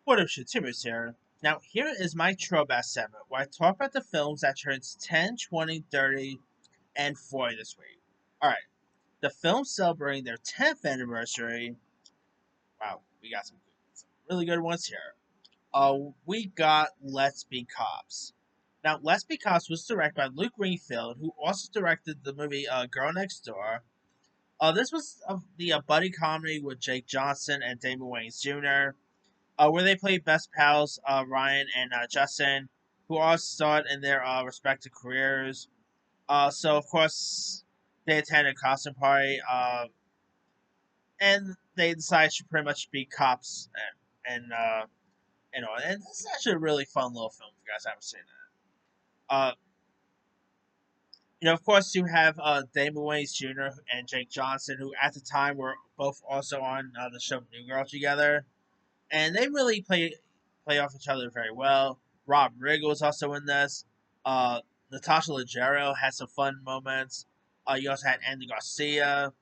What up, Shitibers here. Now, here is my Throwback segment where I talk about the films that turns 10, 20, 30, and 40 this week. Alright, the films celebrating their 10th anniversary. Wow, we got some really good ones here. We got Let's Be Cops. Now, Let's Be Cops was directed by Luke Greenfield, who also directed the movie Girl Next Door. This was the buddy comedy with Jake Johnson and Damon Wayans Jr., where they played best pals, Ryan and Justin, who all starred in their respective careers. So, of course, they attended a costume party, and they decided to pretty much be cops, and this is actually a really fun little film. If you guys haven't seen it, of course, you have Damon Wayans Jr. and Jake Johnson, who at the time were both also on the show New Girl together, and they really play off each other very well. Rob Riggle was also in this. Uh, Natasha Leggero had some fun moments. You also had Andy Garcia,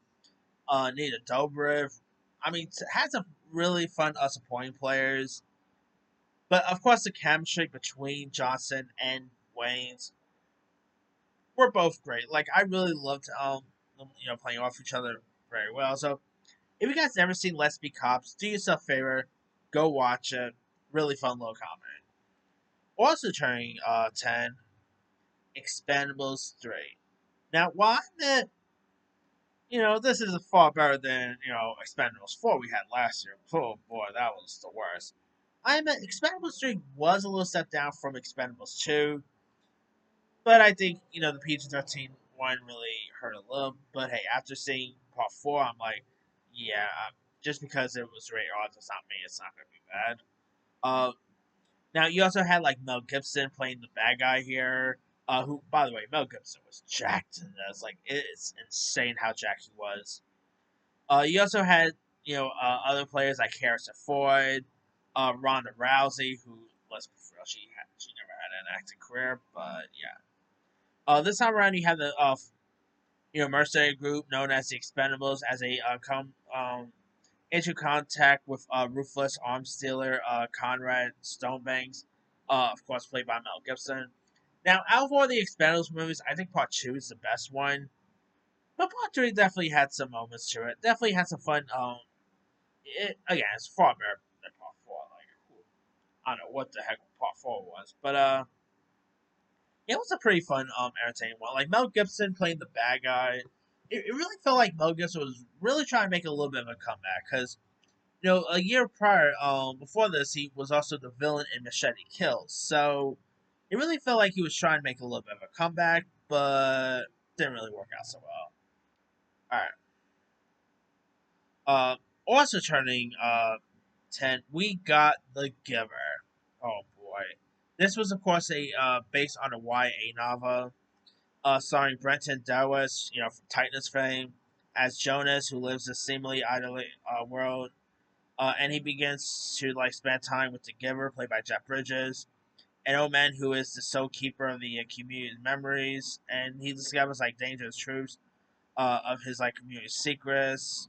Nina Dobrev. I mean, had some really fun supporting players. But of course, the chemistry between Johnson and Waynes were both great. Like I really loved them, playing off each other very well. So if you guys never seen Let's Be Cops, do yourself a favor, go watch it. Really fun little comedy. Also turning 10, Expendables 3. Now, while I admit, this is far better than, Expendables 4 we had last year. Oh boy, that was the worst. I admit, Expendables 3 was a little step down from Expendables 2, but I think, the PG-13 one really hurt a little. But hey, after seeing part 4, I'm like, yeah, just because it was rated R does not mean it's not going to be bad. Uh, Now you also had like Mel Gibson playing the bad guy here. Who, by the way, Mel Gibson was jacked in this. Like it's insane how jacked he was. You also had other players like Harrison Ford, Ronda Rousey, who let's be real, she never had an acting career, but yeah. This time around you have the mercenary group known as the Expendables as a come into contact with ruthless arms dealer Conrad Stonebanks, of course played by Mel Gibson. Now, out of all the Expendables movies, I think Part Two is the best one, but Part Three definitely had some moments to it. Definitely had some fun. It's far better than Part Four. Like, I don't know what the heck Part Four was, but it was a pretty fun, entertaining one. Like Mel Gibson playing the bad guy. It really felt like Mel Gibson was really trying to make a little bit of a comeback because a year prior, before this, he was also the villain in Machete Kills. So it really felt like he was trying to make a little bit of a comeback, but didn't really work out so well. All right. Uh, Also turning 10, we got The Giver. Oh boy, this was of course a based on a YA novel, starring Brenton Dawes, from Titans fame, as Jonas, who lives a seemingly idyllic world. And he begins to like spend time with the Giver, played by Jeff Bridges, an old man who is the sole keeper of the community's memories, and he discovers like dangerous truths of his like community secrets.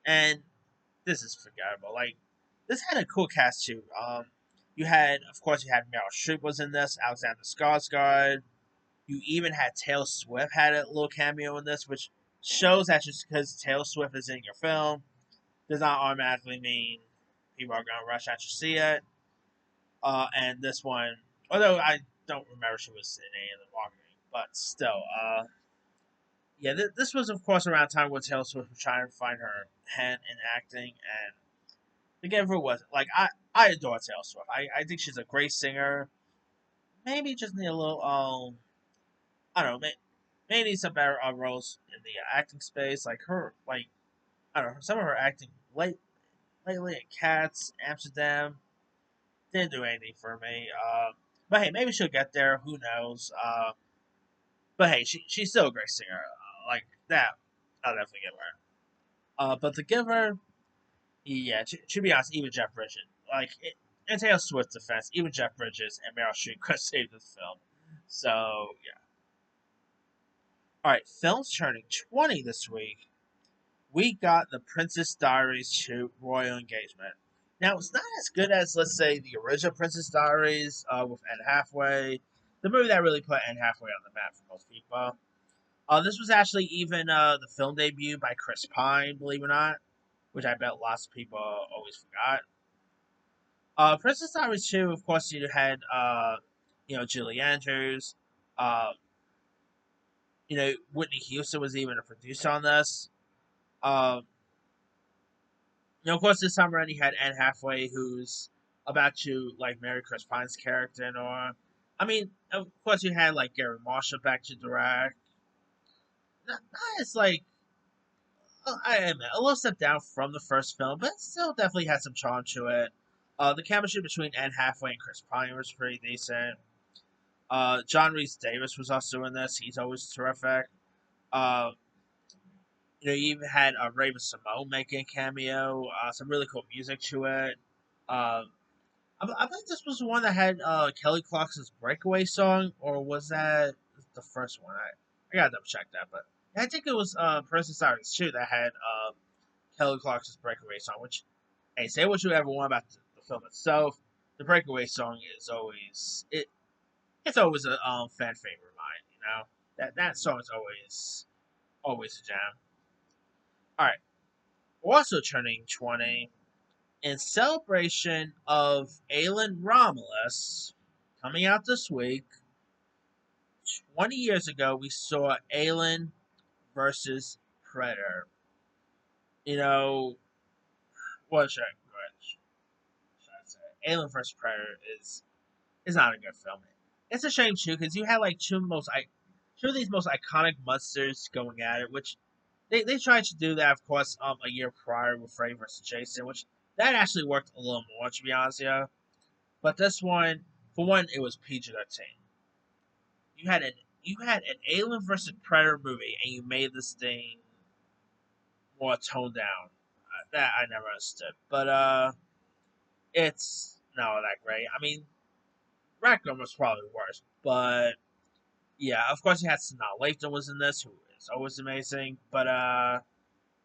And this is forgettable. Like this had a cool cast too. You had Meryl Streep was in this, Alexander Skarsgård. You even had Taylor Swift had a little cameo in this, which shows that just because Taylor Swift is in your film does not automatically mean people are going to rush out to see it. And this one, although I don't remember she was in any of the marketing, but still, yeah, this was of course around time when Taylor Swift was trying to find her hand in acting, and the Giver was like I adore Taylor Swift. I think she's a great singer. Maybe just need a little I don't know, maybe some better roles in the acting space. Like her, like I don't know, some of her acting lately in Cats, Amsterdam, didn't do anything for me. But hey, maybe she'll get there. Who knows? But hey, she's still a great singer. Like that, I'll definitely give her. But the Giver, yeah, to be honest, even Jeff Bridges, like in Taylor Swift's defense, even Jeff Bridges and Meryl Streep could save this film. So yeah. All right, films turning 20 this week. We got The Princess Diaries 2 Royal Engagement. Now, it's not as good as, let's say, the original Princess Diaries with Anne Hathaway, the movie that really put Anne Hathaway on the map for most people. This was actually even the film debut by Chris Pine, believe it or not, which I bet lots of people always forgot. Princess Diaries 2, of course, you had, Julie Andrews. Uh, Whitney Houston was even a producer on this. Uh, of course, this time around you had Anne Hathaway, who's about to like marry Chris Pine's character, or I mean, of course, you had like Gary Marshall back to direct. It's like I admit a little step down from the first film, but still definitely had some charm to it. The chemistry between Anne Hathaway and Chris Pine was pretty decent. John Rhys Davis was also in this. He's always terrific. Uh, you even had Raven Simone making a cameo. Some really cool music to it. Uh, I think this was the one that had Kelly Clarkson's "Breakaway" song, or was that the first one? I gotta double check that, but I think it was Princess Diaries 2 that had Kelly Clarkson's "Breakaway" song. Which, hey, say what you ever want about the film itself, the "Breakaway" song is always it's always a fan favorite of mine. That song is always a jam. All right, also turning 20 in celebration of Alan Romulus coming out this week. 20 years ago, we saw Alien versus Predator. You know, what should I say? Alien versus Predator is not a good film. It's a shame too because you had like two of these most iconic monsters going at it, which they tried to do that, of course, a year prior with Freddy versus Jason, which that actually worked a little more, to be honest, yeah. But this one, for one, it was PG-13. You had an you had an Alien versus Predator movie, and you made this thing more toned down. That I never understood, but it's not that great. I mean, Rackham was probably worse, but yeah, of course you had Sanaa Lathan was in this, who is always amazing. But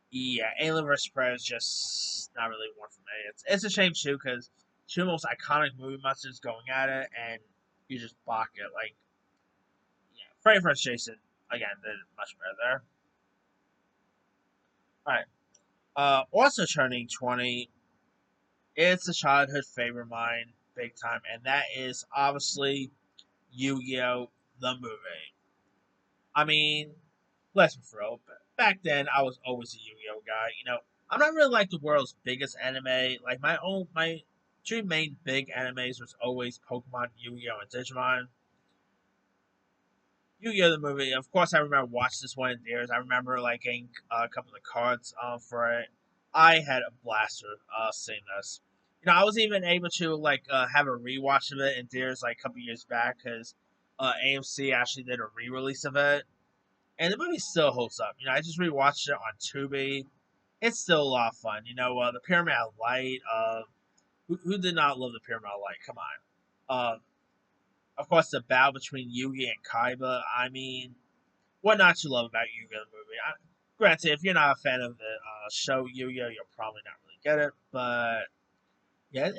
yeah, Alien vs Predator is just not really one for me. It's a shame too because two of the most iconic movie monsters going at it, and you just balk it. Like, yeah, Freddy vs Jason again did much better there. All right. Also turning 20, it's a childhood favorite of mine, big time, and that is obviously Yu-Gi-Oh! The movie. I mean, let's be real. Back then, I was always a Yu-Gi-Oh guy. I'm not really like the world's biggest anime. Like my two main big animes was always Pokemon, Yu-Gi-Oh, and Digimon. Yu-Gi-Oh the movie. Of course, I remember watching this one in theaters. I remember like getting a couple of cards for it. I had a blaster seeing this. I was even able to like have a rewatch of it in theaters like a couple years back because AMC actually did a re-release of it, and the movie still holds up. I just rewatched it on Tubi. It's still a lot of fun. The Pyramid of Light. Who did not love the Pyramid of Light? Come on. Of course, the battle between Yugi and Kaiba. I mean, what not to love about Yu-Gi-Oh! The movie? Granted, if you're not a fan of the show Yu-Gi-Oh!, you'll probably not really get it. But yeah, it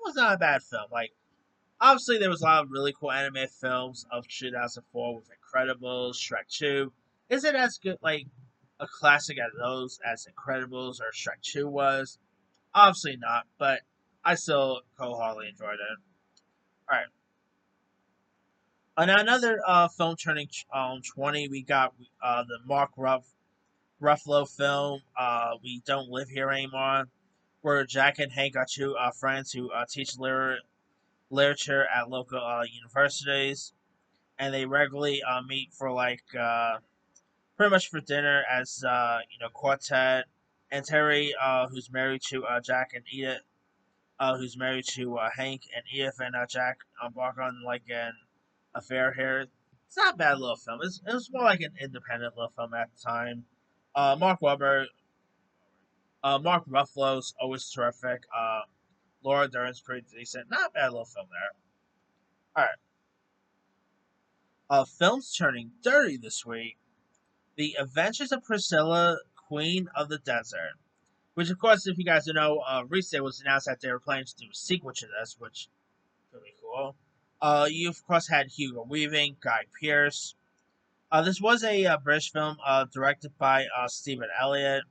was not a bad film. Like, obviously, there was a lot of really cool anime films of 2004 with Incredibles, Shrek 2. Is it as good, like, a classic as those as Incredibles or Shrek 2 was? Obviously not, but I still wholeheartedly enjoyed it. Alright. On another film turning 20, we got the Ruffalo film, We Don't Live Here Anymore, where Jack and Hank are two friends who teach literature at local universities, and they regularly meet for like pretty much for dinner as quartet. And Terry, who's married to Jack and Edith, who's married to Hank and Edith, and Jack embark on like an affair here. It's not a bad little film. It was more like an independent little film at the time. Mark Wahlberg, Mark Ruffalo's always terrific. Laura Dern's pretty decent. Not a bad little film there. All right. Films turning 30 this week. The Adventures of Priscilla, Queen of the Desert, Which, of course, if you guys don't know, recently it was announced that they were planning to do a sequel to this, which could be cool. You, of course, had Hugo Weaving, Guy Pearce. This was a British film directed by Stephen Elliott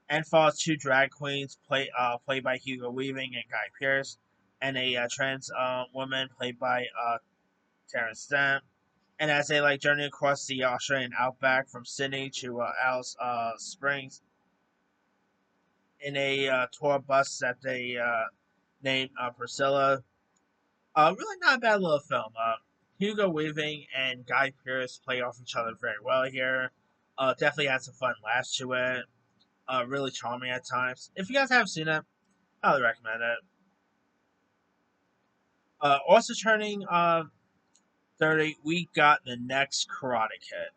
and follows two drag queens played by Hugo Weaving and Guy Pearce, and a trans woman played by Terence Stamp. And as they journey across the Australian outback from Sydney to Alice Springs in a tour bus that they named Priscilla. Really not a bad little film. Hugo Weaving and Guy Pearce play off each other very well here. Definitely had some fun laughs to it. Really charming at times. If you guys haven't seen it, I would recommend it. Also turning 30, we got the next Karate Kid.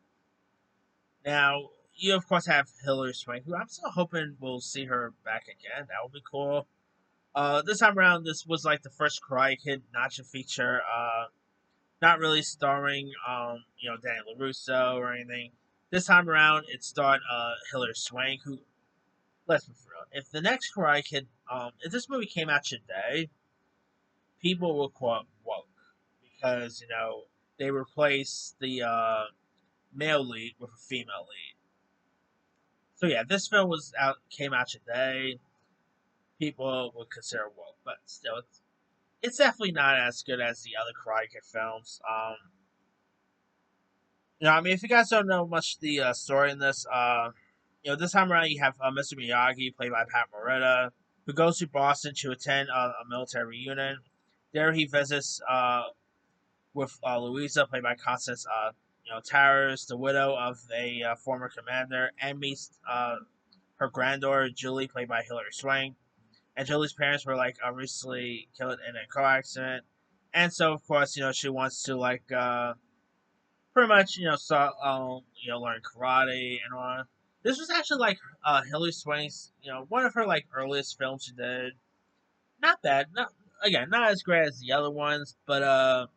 Now, you of course have Hilary Swank, who I'm still hoping we'll see her back again. That would be cool. This time around, this was the first Karate Kid not to feature, not really starring, Danny LaRusso or anything. This time around, it starred Hilary Swank, who, let's be real, if the next Karate Kid, if this movie came out today, people will quote woke because they replaced the male lead with a female lead. So yeah, this film came out today. People would consider woke, but still, it's definitely not as good as the other Karate Kid films. I mean, if you guys don't know much the story in this, this time around you have Mr. Miyagi, played by Pat Morita, who goes to Boston to attend a military reunion. There he visits with Louisa, played by Constance, Towers, the widow of a former commander, and meets her granddaughter Julie, played by Hilary Swank. And Julie's parents were recently killed in a car accident, and so of course she wants to pretty much start learn karate and all. This was actually Hilary Swank's one of her earliest films she did. Not bad, not as great as the other ones, but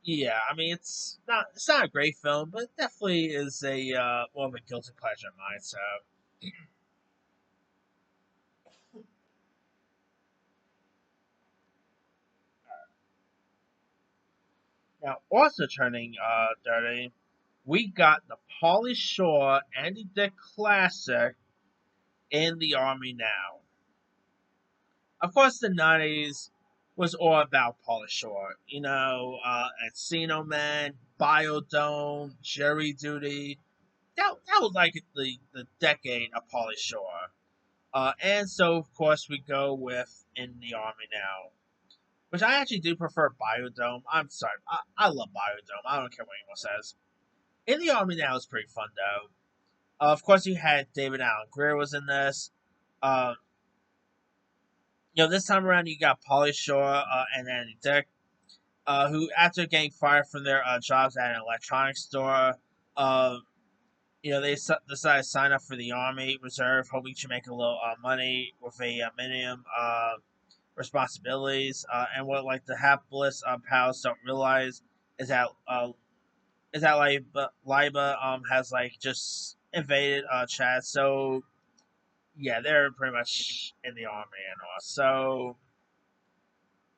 yeah, I mean it's not a great film, but it definitely is a more of a guilty pleasure of mine. So now also turning 30, we got the Pauly Shore Andy Dick classic In the Army Now. Of course, the '90s was all about Pauly Shore. Encino Man, Biodome, Jerry Duty. That was the decade of Pauly Shore. And so, of course, we go with In the Army Now, which I actually do prefer Biodome. I'm sorry, I love Biodome. I don't care what anyone says. In the Army Now is pretty fun though. Of course, you had David Allen Greer was in this. Uh, this time around you got Pauly Shore and Andy Dick, who after getting fired from their jobs at an electronics store, uh, decided to sign up for the Army Reserve, hoping to make a little money with a minimum responsibilities. And what the hapless pals don't realize is that Liba has just invaded Chad. So yeah, they're pretty much in the army and all. So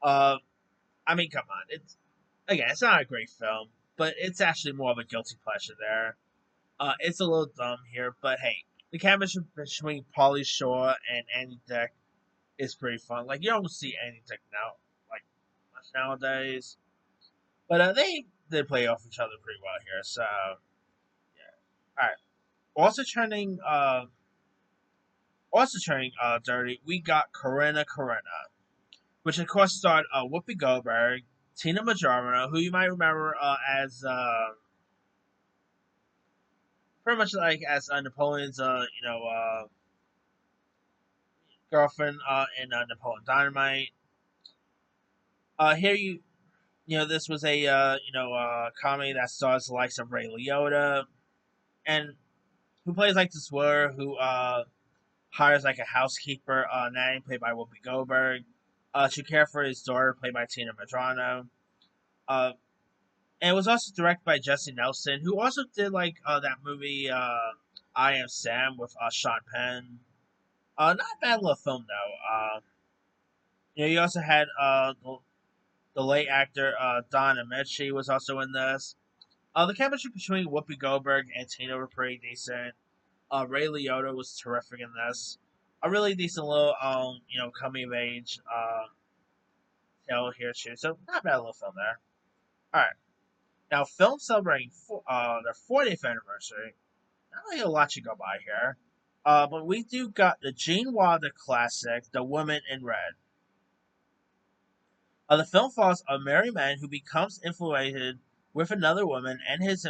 uh, I mean, come on, it's not a great film, but it's actually more of a guilty pleasure there. It's a little dumb here, but hey, the chemistry between Pauly Shore and Andy Dick is pretty fun. You don't see Andy Dick now, like much nowadays, but they play off each other pretty well here. So yeah, all right. Also turning dirty, we got Corrina Corrina, which of course starred Whoopi Goldberg, Tina Majorana, who you might remember as pretty much as Napoleon's girlfriend in Napoleon Dynamite. Here this was a comedy that stars the likes of Ray Liotta and who plays this lawyer who hires a housekeeper nanny played by Whoopi Goldberg to care for his daughter played by Tina Madrano. Uh, and it was also directed by Jesse Nelson, who also did that movie I Am Sam with Sean Penn. Not a bad little film though. You also had the late actor Don Amici was also in this. The chemistry between Whoopi Goldberg and Tina were pretty decent. Ray Liotta was terrific in this. A really decent little coming of age tale here too. So not a bad little film there. All right, now film celebrating their 40th anniversary. Not really a lot to go by here. But we do got the Gene Wilder classic, The Woman in Red. The film follows a married man who becomes infatuated with another woman and his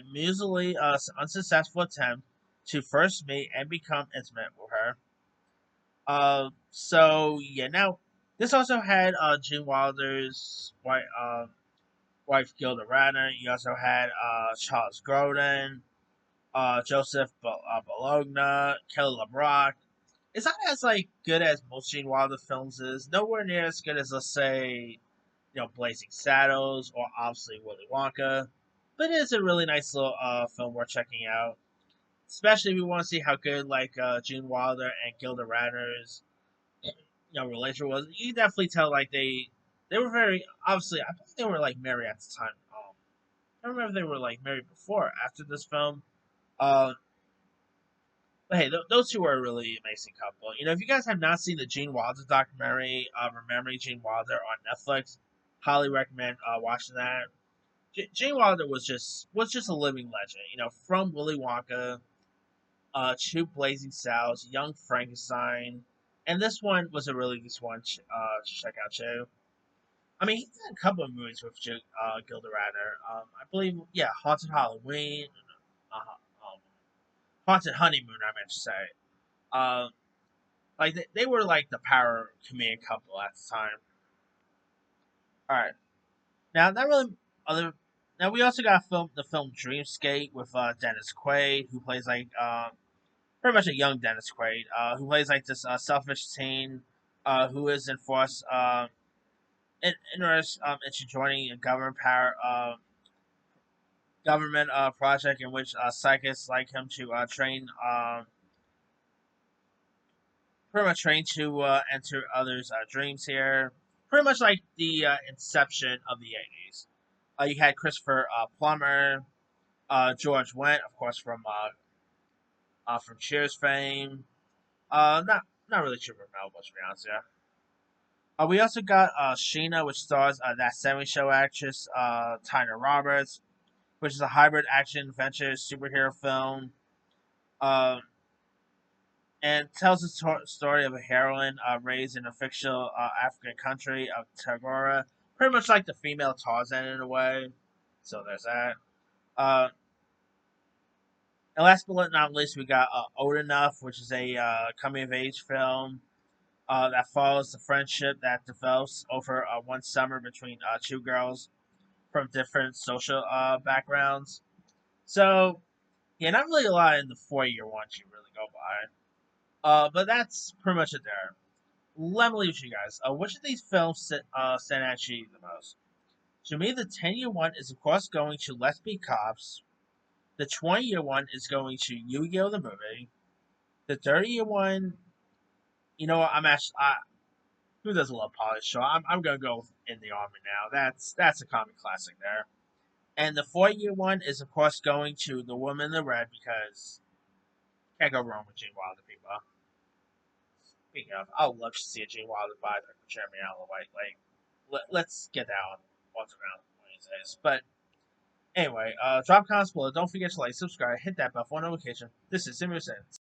amusingly unsuccessful attempt to first meet and become intimate with her. So yeah, now this also had Gene Wilder's wife Gilda Radner. You also had Charles Grodin, Joseph Bologna, Kelly LeBrock. It's not as like good as most Gene Wilder films is. Nowhere near as good as let's say Blazing Saddles or obviously Willy Wonka. But it is a really nice little film worth checking out. Especially if you want to see how good like Gene Wilder and Gilda Radner's relation was. You definitely tell like they were very obviously I believe they were like married at the time. I don't remember if they were like married before or after this film. Uh, but hey, those two are a really amazing couple. If you guys have not seen the Gene Wilder documentary, Remembering Gene Wilder on Netflix, highly recommend watching that. Gene Wilder was just a living legend. From Willy Wonka, to Blazing Saddles, Young Frankenstein, and this one was a really good one to check out too. I mean, he did a couple of movies with Gilda Radner. I believe, yeah, Haunted Halloween, uh, Haunted Honeymoon. I meant to say. Um, like they were like the power comedic couple at the time. All right, now not really other. Now we also got the film Dreamscape with Dennis Quaid, who plays like pretty much a young Dennis Quaid, who plays like this selfish teen, who is enforced interest into joining a government project in which psychics like him to train pretty much trained to enter others' dreams here. Pretty much like the inception of the 80s. You had Christopher Plummer, George Wendt, of course, from Cheers fame. Not really sure about to be honest, yeah. We also got Sheena, which stars that 70 show actress Tyna Roberts, which is a hybrid action adventure superhero film. Uh, and tells the story of a heroine raised in a fictional African country of Tagora, pretty much like the female Tarzan in a way. So there's that. Uh, and last but not least, we got Old Enough, which is a coming of age film that follows the friendship that develops over one summer between two girls from different social backgrounds. So, yeah, not really a lot in the 4 year ones you really go by. But that's pretty much it there. Let me leave you guys. Which of these films stand out to you the most? To me, the 10 year one is, of course, going to Let's Be Cops. The 20 year one is going to Yu Gi Oh! The movie. The 30 year one, I'm actually. Who doesn't love Polish Show? I'm going to go In the Army now. That's a comic classic there. And the 4 year one is, of course, going to The Woman in the Red because can't go wrong with Gene Wilder, people. Speaking of, I would love to see a Gene Wilder biopic with Jeremy Allen White. Like, let's get that on once around Wednesdays. But anyway, drop comments below. Don't forget to like, subscribe, hit that bell for notification. This is Simmer Sins.